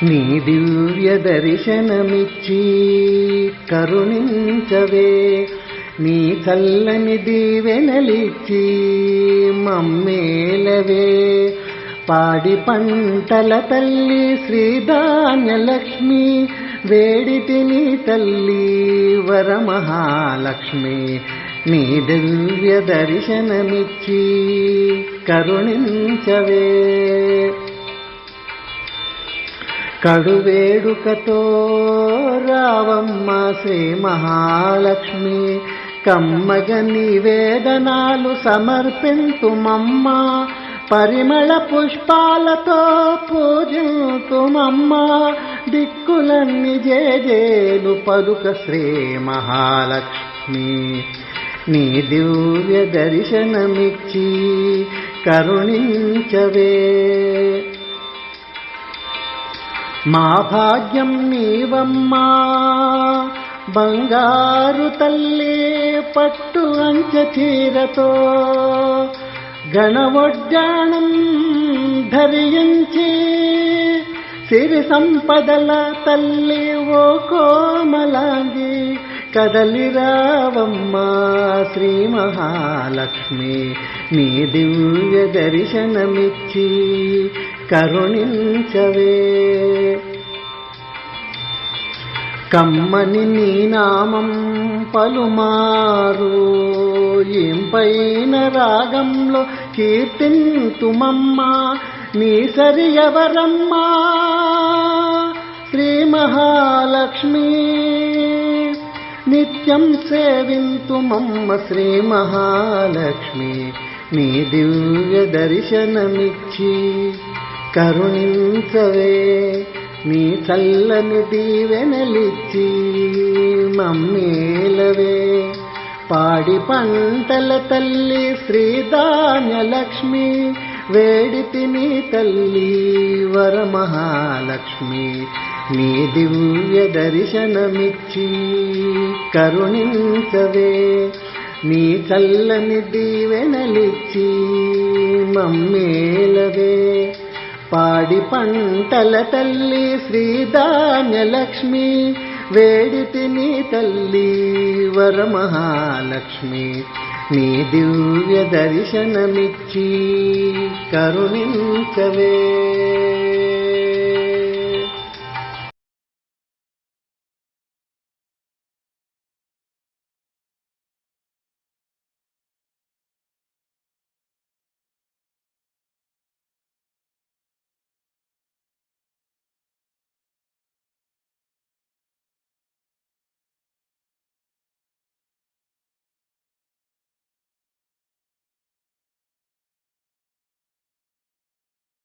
నీ దివ్య దర్శనమిచ్చి కరుణించవే, నీ చల్లని దీవెనలిచ్చి మమ్మేలవే. పాడి పంటల తల్లి శ్రీధాన్యలక్ష్మి, వేడితిని తల్లి వరమహాలక్ష్మి. నీ దివ్య దర్శనమిచ్చి కరుణించవే. కడువేడుకతో రావమ్మ శ్రీ మహాలక్ష్మి, కమ్మగ నివేదనాలు సమర్పింతుమమ్మ. పరిమళ పుష్పాలతో పూజింతుమమ్మ, దిక్కులన్నీ జేజేలు పలుక శ్రీ మహాలక్ష్మి. నీ దివ్య దర్శనమిచ్చి కరుణించవే. మా భాగ్యం నీవమ్మా బంగారు తల్లి, పట్టు అంచె చీరతో గణవొడ్డాణం ధరించి, సిరి సంపదల తల్లి ఓ కోమలాంగి. కదలిరావమ్మా శ్రీ మహాలక్ష్మి, నీ దివ్య దర్శనమిచ్చి కరుణించవే. కమ్మని నీ నామం పలుమారు ఇంపైన రాగంలో కీర్తింతుమమ్మా. నీ సరి ఎవరమ్మా శ్రీ మహాలక్ష్మి, నిత్యం సేవింతుమమ్మ శ్రీ మహాలక్ష్మి. నీ దివ్య దర్శనమిచ్చి కరుణించవే, నీ చల్లని దీవెనలిచ్చి మమ్మేలవే. పాడి పంటల తల్లి శ్రీధాన్యలక్ష్మి, వేడితిని తల్లి వరమహాలక్ష్మి. నీ దివ్య దర్శనమిచ్చి కరుణించవే, నీ చల్లని దీవెనలిచ్చి మమ్మేలవే. పాడి పంటల తల్లి శ్రీధాన్యలక్ష్మి, వేడితిని తల్లి వరమహాలక్ష్మి. నీ దివ్య దర్శనమిచ్చి కరుణించవే.